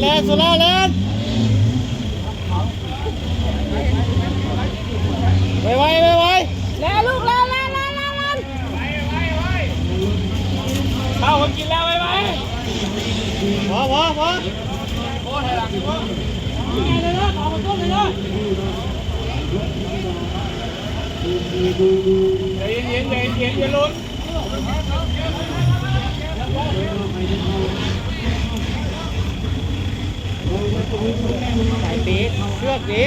เล่นสุราเล่นไวแล้วลูกเล่นเข้าคนกินแล้วไวพอโอ้ยหลังตัวไงเลยนะออกมาต้มเลยนะเย็นอย่าลุ้นใส่ปีเชือกดี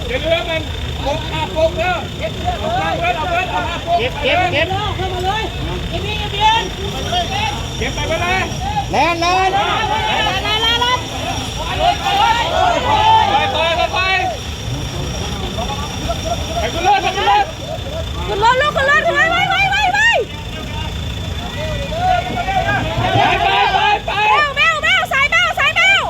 เดี๋ยวเรือมันปกอาปกเด้อเก็บเข้ามาเลยเก็บไปเลยแล่นไปขึ้นรถขึ้นรถลูกขึ้นรถไปแมวสายแมว